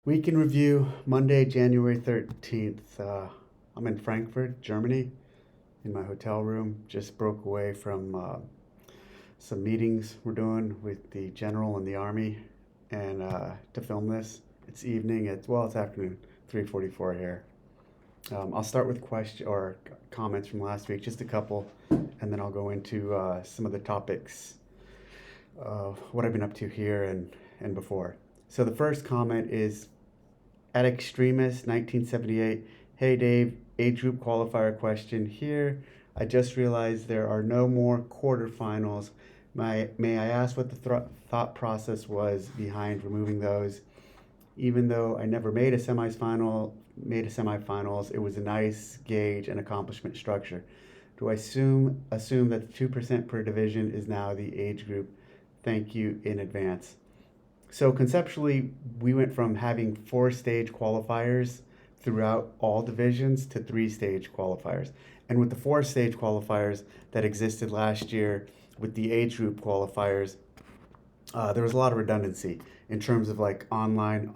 Week in review, Monday, January 13th. I'm in Frankfurt, Germany, in my hotel room. Just broke away from some meetings we're doing with the general and the army, and to film this. It's evening. It's afternoon, 3:44 here. I'll start with comments from last week, just a couple, and then I'll go into some of the topics of what I've been up to here and before. So the first comment is at Extremist 1978. Hey Dave, age group qualifier question here. I just realized there are no more quarterfinals. May I ask what the thought process was behind removing those? Even though I never made a semifinals, it was a nice gauge and accomplishment structure. Do I assume that the 2% per division is now the age group? Thank you in advance. So conceptually, we went from having 4-stage qualifiers throughout all divisions to 3-stage qualifiers. And with the 4-stage qualifiers that existed last year with the age group qualifiers, there was a lot of redundancy in terms of like online,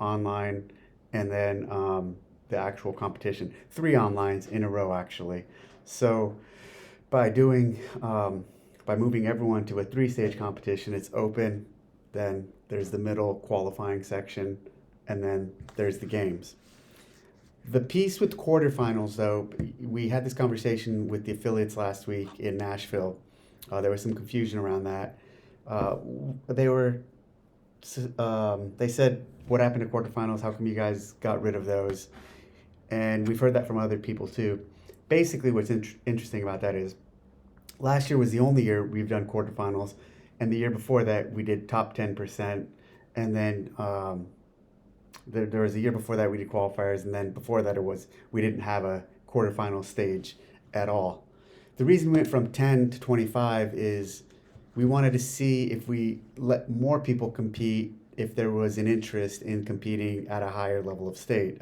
and then the actual competition. 3 onlines in a row, actually. So by doing by moving everyone to a 3-stage competition, it's open. Then there's the middle qualifying section, and then there's the games. The piece with quarterfinals, though, we had this conversation with the affiliates last week in Nashville. There was some confusion around that. Uh, they were, they said, "What happened to quarterfinals? How come you guys got rid of those?" And we've heard that from other people too. Basically, what's interesting about that is last year was the only year we've done quarterfinals, and the year before that we did top 10%, and then there was a year before that we did qualifiers, and then before that we didn't have a quarterfinal stage at all. The reason we went from 10 to 25 is we wanted to see if we let more people compete, if there was an interest in competing at a higher level of state,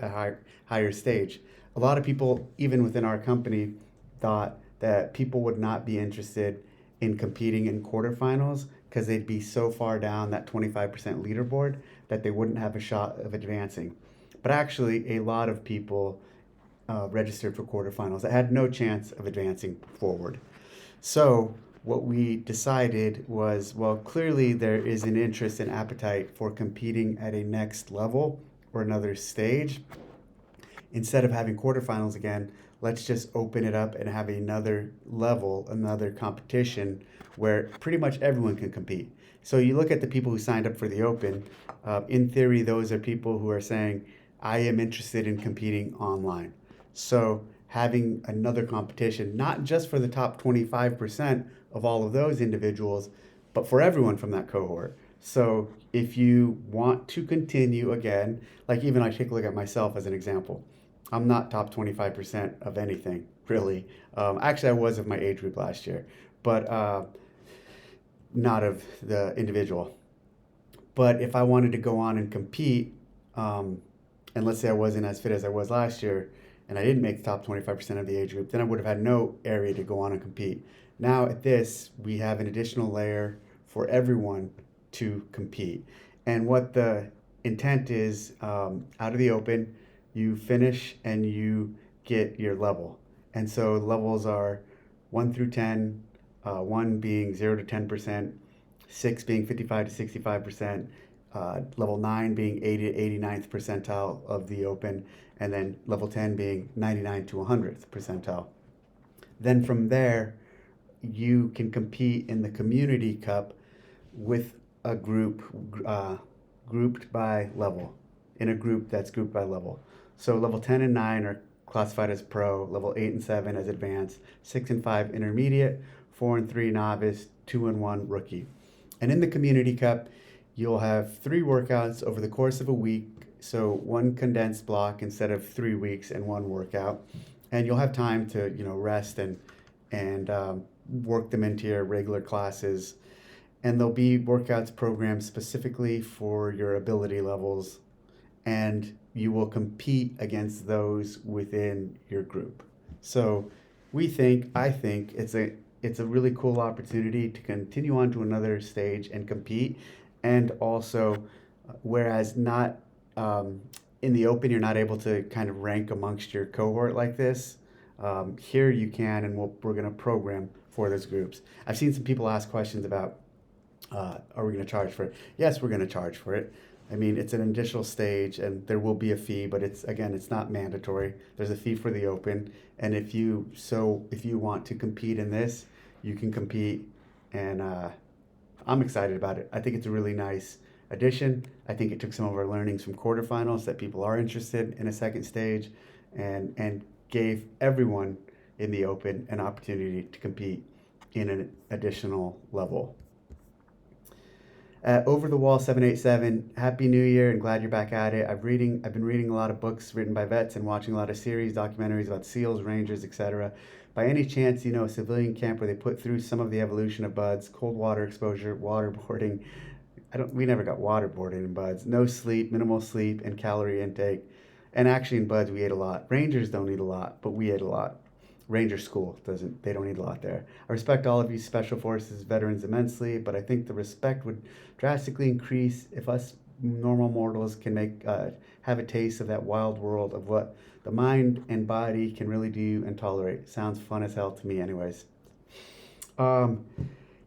higher stage. A lot of people, even within our company, thought that people would not be interested in competing in quarterfinals because they'd be so far down that 25% leaderboard that they wouldn't have a shot of advancing. But actually, a lot of people registered for quarterfinals that had no chance of advancing forward. So what we decided was, well, clearly there is an interest and appetite for competing at a next level or another stage. Instead of having quarterfinals again, let's just open it up and have another level, another competition where pretty much everyone can compete. So you look at the people who signed up for the Open. In theory, those are people who are saying, I am interested in competing online. So having another competition, not just for the top 25% of all of those individuals, but for everyone from that cohort. So if you want to continue again, like even I take a look at myself as an example. I'm not top 25% of anything, really. Actually, I was of my age group last year, but not of the individual. But if I wanted to go on and compete, and let's say I wasn't as fit as I was last year, and I didn't make the top 25% of the age group, then I would have had no area to go on and compete. Now at this, we have an additional layer for everyone to compete. And what the intent is, out of the Open, you finish and you get your level. And so the levels are 1 through 10, 1 being 0 to 10%, 6 being 55 to 65%, level 9 being 80 to 89th percentile of the Open, and then level 10 being 99 to 100th percentile. Then from there, you can compete in the Community Cup with a group grouped by level, in a group that's grouped by level. So level 10 and 9 are classified as pro, level 8 and 7 as advanced, 6 and 5 intermediate, 4 and 3 novice, 2 and 1 rookie. And in the Community Cup, you'll have 3 workouts over the course of a week, so 1 condensed block instead of 3 weeks and 1 workout. And you'll have time to rest and work them into your regular classes. And there'll be workouts programmed specifically for your ability levels, and you will compete against those within your group. So I think it's a really cool opportunity to continue on to another stage and compete, and also, whereas not in the open, you're not able to kind of rank amongst your cohort like this. Here you can, and we're going to program for those groups. I've seen some people ask questions about, are we going to charge for it? Yes, we're going to charge for it. I mean, it's an initial stage, and there will be a fee, but it's not mandatory. There's a fee for the open, and if you want to compete in this, you can compete, and I'm excited about it. I think it's a really nice addition. I think it took some of our learnings from quarterfinals that people are interested in a second stage, and gave everyone in the open an opportunity to compete in an additional level. Over the Wall 787, Happy New Year and glad you're back at it. I've been reading a lot of books written by vets and watching a lot of series, documentaries about SEALs, Rangers, etc. By any chance, you know a civilian camp where they put through some of the evolution of buds, cold water exposure, waterboarding? We never got waterboarded in buds. No sleep, minimal sleep, and calorie intake. And actually, in buds, we ate a lot. Rangers don't eat a lot, but we ate a lot. Ranger School doesn't. They don't eat a lot there. I respect all of you Special Forces veterans immensely, but I think the respect would drastically increase if us normal mortals can have a taste of that wild world of what the mind and body can really do and tolerate. Sounds fun as hell to me, anyways. Um,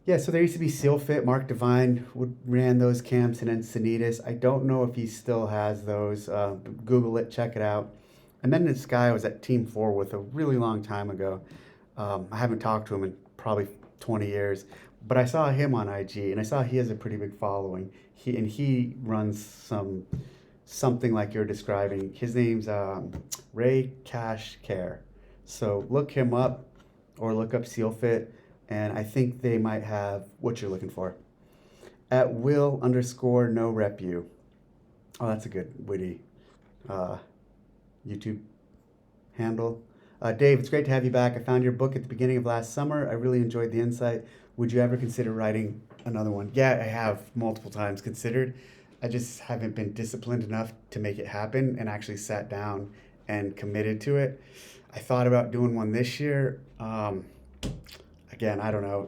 yeah, so there used to be SEAL Fit. Mark Devine ran those camps in Encinitas. I don't know if he still has those. Google it, check it out. And then this guy I was at Team 4 with a really long time ago. I haven't talked to him in probably 20 years, but I saw him on IG, and I saw he has a pretty big following. He runs something like you're describing. His name's Ray Cash Care. So look him up or look up SEAL Fit, and I think they might have what you're looking for. At Will underscore no rep you. Oh, that's a good witty uh, YouTube handle. Dave, it's great to have you back. I found your book at the beginning of last summer. I really enjoyed the insight. Would you ever consider writing another one? Yeah, I have multiple times considered. I just haven't been disciplined enough to make it happen and actually sat down and committed to it. I thought about doing one this year. Again, I don't know.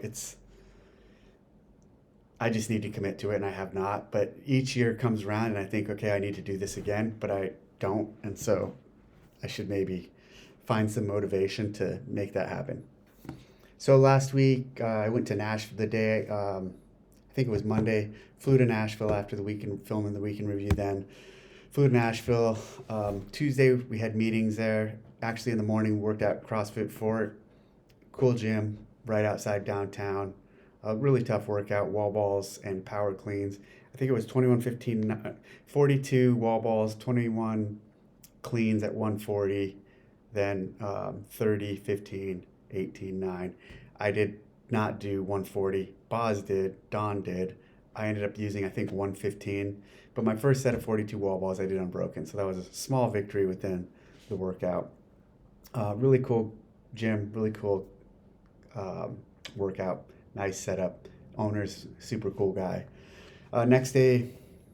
I just need to commit to it, and I have not. But each year comes around, and I think, okay, I need to do this again, but I don't. And so I should maybe find some motivation to make that happen. So last week, I went to Nashville the day, I think it was Monday, flew to Nashville after the weekend, filming the weekend review then. Flew to Nashville. Tuesday, we had meetings there. Actually, in the morning, we worked out CrossFit Fort, cool gym right outside downtown. A really tough workout, wall balls and power cleans. I think it was 21, 15, 42 wall balls, 21 cleans at 140, then 30, 15, 18, 9. I did not do 140. Boz did, Don did. I ended up using, I think, 115. But my first set of 42 wall balls I did unbroken. So that was a small victory within the workout. Really cool gym, really cool workout. Nice setup. Owner's super cool guy. Next day,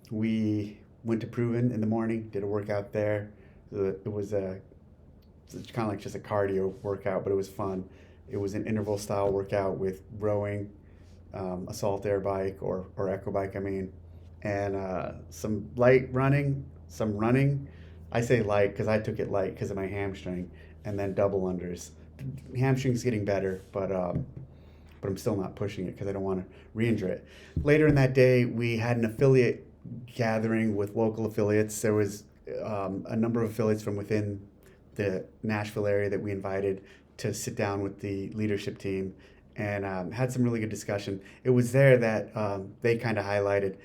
we went to Proven in the morning, did a workout there. It was kind of like just a cardio workout, but it was fun. It was an interval style workout with rowing, assault air bike or echo bike, and some light running, some running. I say light because I took it light because of my hamstring, and then double unders. Hamstring's getting better, but I'm still not pushing it because I don't want to re-injure it. Later in that day, we had an affiliate gathering with local affiliates. There was a number of affiliates from within the Nashville area that we invited to sit down with the leadership team and had some really good discussion. It was there that they kind of highlighted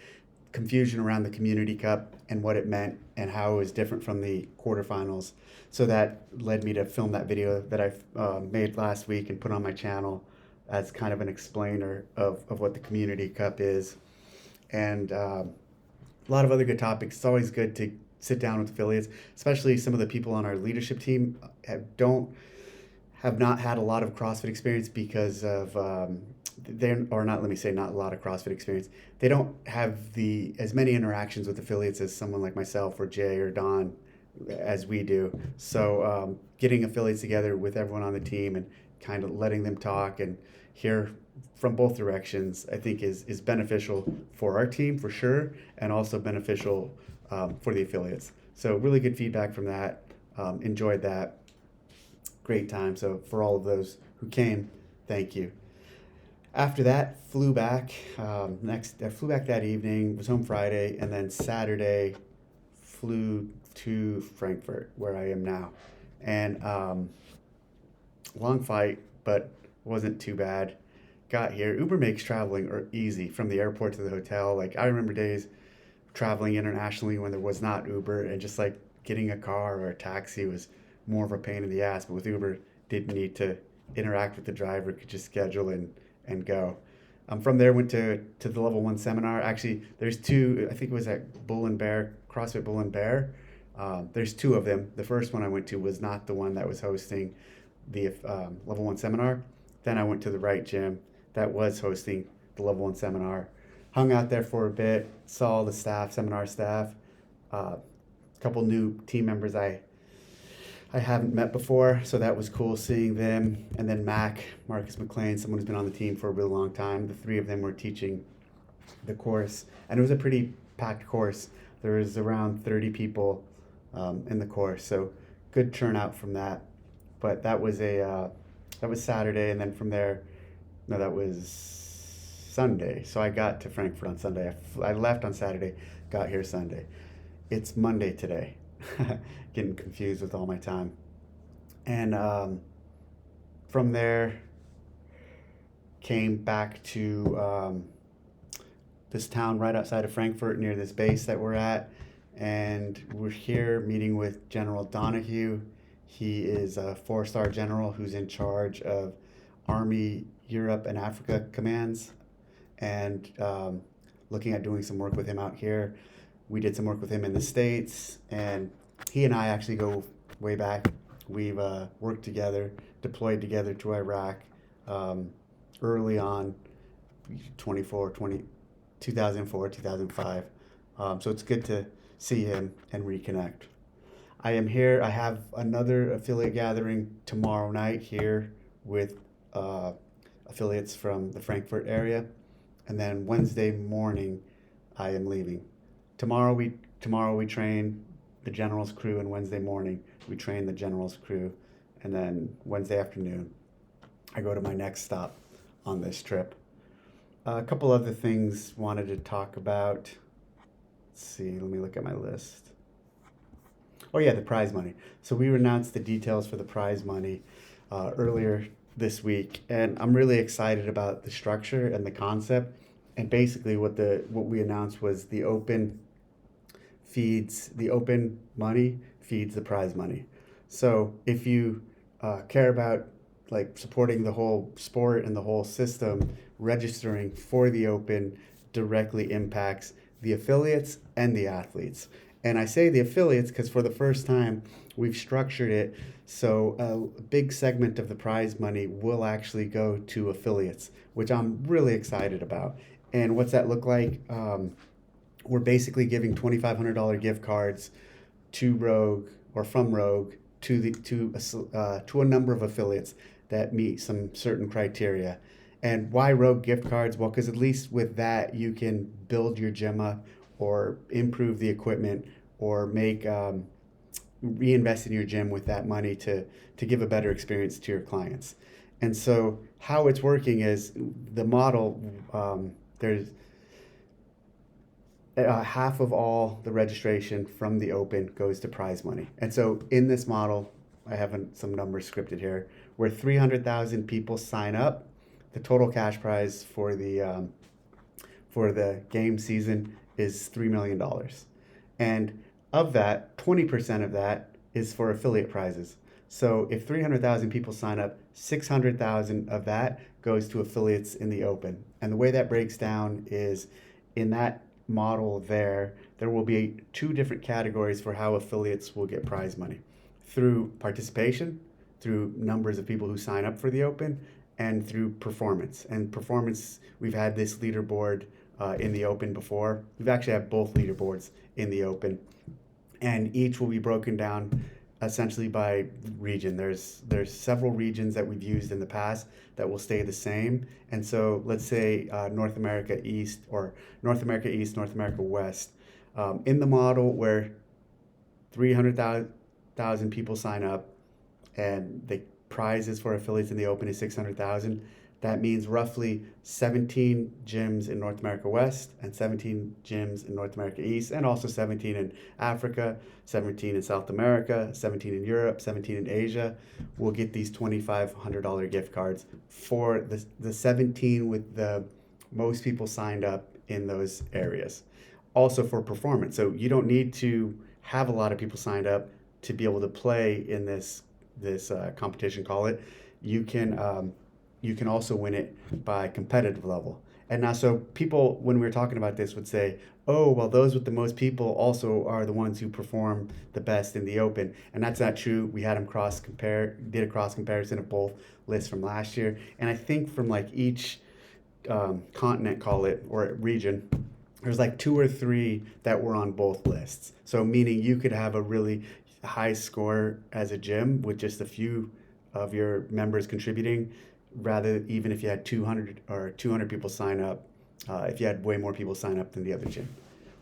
confusion around the Community Cup and what it meant and how it was different from the quarterfinals. So that led me to film that video that I made last week and put on my channel as kind of an explainer of what the Community Cup is. And a lot of other good topics. It's always good to sit down with affiliates, especially some of the people on our leadership team have not had a lot of CrossFit experience because of not a lot of CrossFit experience. They don't have as many interactions with affiliates as someone like myself or Jay or Don as we do. So getting affiliates together with everyone on the team and kind of letting them talk and hear from both directions, I think is beneficial for our team for sure, and also beneficial for the affiliates. So really good feedback from that. Enjoyed that. Great time. So for all of those who came, thank you. After that, flew back. I flew back that evening. Was home Friday, and then Saturday, flew to Frankfurt, where I am now, and long flight, but wasn't too bad. Got here. Uber makes traveling easy from the airport to the hotel. Like I remember days traveling internationally when there was not Uber, and just like getting a car or a taxi was more of a pain in the ass. But with Uber, didn't need to interact with the driver, could just schedule and go. From there, went to the level one seminar. Actually, there's two. I think it was at Bull and Bear, CrossFit Bull and Bear. There's two of them. The first one I went to was not the one that was hosting the level one seminar. Then I went to the right gym that was hosting the level one seminar. Hung out there for a bit, saw the staff, seminar staff, a couple new team members I haven't met before, so that was cool seeing them. And then Marcus McLean, someone who's been on the team for a really long time. The three of them were teaching the course, and it was a pretty packed course. There was around 30 people in the course, so good turnout from that. But that was Saturday, and then from there, no, that was Sunday. So I got to Frankfurt on Sunday. I left on Saturday, got here Sunday. It's Monday today. Getting confused with all my time. And from there, came back to this town right outside of Frankfurt near this base that we're at. And we're here meeting with General Donahue. He is a 4-star general who's in charge of Army Europe and Africa commands, and looking at doing some work with him out here. We did some work with him in the States, and he and I actually go way back. We've worked together, deployed together to Iraq early on, 2004, 2005. So it's good to see him and reconnect. I am here. I have another affiliate gathering tomorrow night here with affiliates from the Frankfurt area, and then Wednesday morning I am leaving. Tomorrow we train the general's crew, and Wednesday morning we train the general's crew, and then Wednesday afternoon I go to my next stop on this trip. A couple other things wanted to talk about. Let's see, let me look at my list. Oh yeah, the prize money. So we announced the details for the prize money earlier this week, and I'm really excited about the structure and the concept. And basically, what we announced was the open money feeds the prize money. So if you care about like supporting the whole sport and the whole system, registering for the open directly impacts the affiliates and the athletes. And I say the affiliates because for the first time we've structured it so a big segment of the prize money will actually go to affiliates, which I'm really excited about. And what's that look like? We're basically giving $2,500 gift cards to Rogue or from Rogue to a number of affiliates that meet some certain criteria. And why Rogue gift cards? Well, because at least with that you can build your gym up or improve the equipment or make reinvest in your gym with that money to give a better experience to your clients. And so how it's working is the model, there's half of all the registration from the open goes to prize money. And so in this model, I have some numbers scripted here, where 300,000 people sign up, the total cash prize for the game season is $3 million. And of that, 20% of that is for affiliate prizes. So if 300,000 people sign up, 600,000 of that goes to affiliates in the open. And the way that breaks down is in that model there will be 2 different categories for how affiliates will get prize money. Through participation, through numbers of people who sign up for the open, and through performance. And performance, we've had this leaderboard in the open before. We've actually had both leaderboards in the open. And each will be broken down essentially by region. There's several regions that we've used in the past that will stay the same. And so let's say North America East or North America East, North America West. In the model where 300,000 people sign up, and the prizes for affiliates in the Open is 600,000. That means roughly 17 gyms in North America West and 17 gyms in North America East, and also 17 in Africa, 17 in South America, 17 in Europe, 17 in Asia will get these $2,500 gift cards for the 17 with the most people signed up in those areas. Also for performance. So you don't need to have a lot of people signed up to be able to play in this competition, call it. You can also win it by competitive level. And now, so people, when we were talking about this, would say, oh, well, those with the most people also are the ones who perform the best in the Open. And that's not true. We had them did a cross comparison of both lists from last year. And I think from like each continent, call it, or region, there's like 2 or 3 that were on both lists. So meaning you could have a really high score as a gym with just a few of your members contributing, rather even if you had 200 people sign up, if you had way more people sign up than the other gym.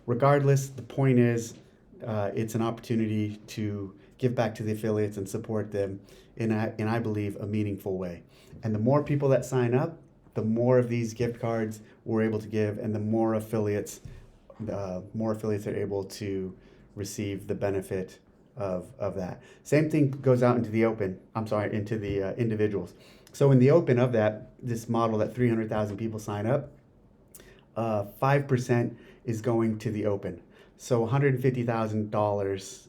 Regardless, the point is it's an opportunity to give back to the affiliates and support them in I believe, a meaningful way. And the more people that sign up, the more of these gift cards we're able to give, and the more affiliates are able to receive the benefit of that. Same thing goes out into the Open. Into the individuals. So in the Open of this model that 300,000 people sign up, 5% is going to the Open. So $150,000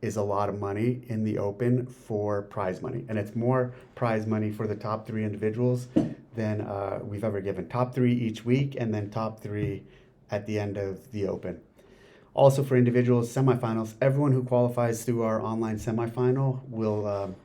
is a lot of money in the Open for prize money. And it's more prize money for the top 3 individuals than we've ever given. Top 3 each week, and then top 3 at the end of the Open. Also for individuals, semifinals, everyone who qualifies through our online semifinal will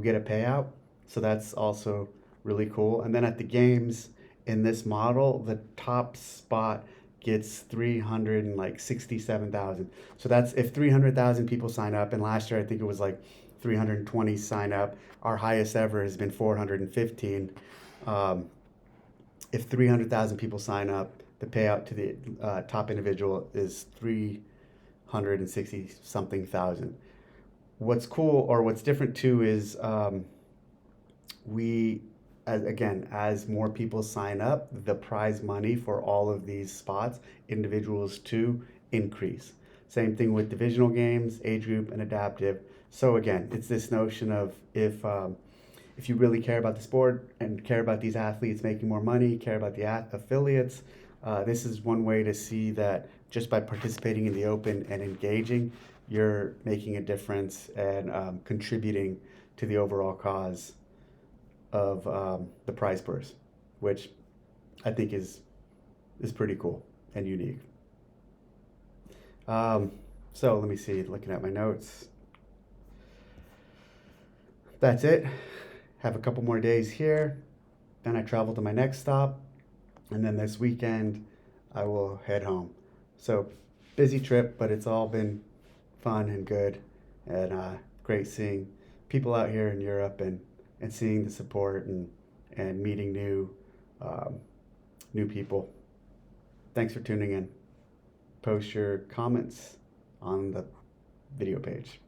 get a payout. So that's also really cool. And then at the games in this model, the top spot gets 367,000. So that's if 300,000 people sign up, and last year I think it was like 320 sign up. Our highest ever has been 415. If 300,000 people sign up, the payout to the top individual is 360 something thousand. What's cool, or what's different too, is as more people sign up, the prize money for all of these spots, individuals too, increase. Same thing with divisional games, age group, and adaptive. So again, it's this notion of if you really care about the sport and care about these athletes making more money, care about the affiliates, this is one way to see that just by participating in the Open and engaging, you're making a difference and contributing to the overall cause of the prize purse, which I think is pretty cool and unique. So let me see, looking at my notes. That's it. Have a couple more days here. Then I travel to my next stop. And then this weekend, I will head home. So busy trip, but it's all been fun and good. And great seeing people out here in Europe and seeing the support and meeting new people. Thanks for tuning in. Post your comments on the video page.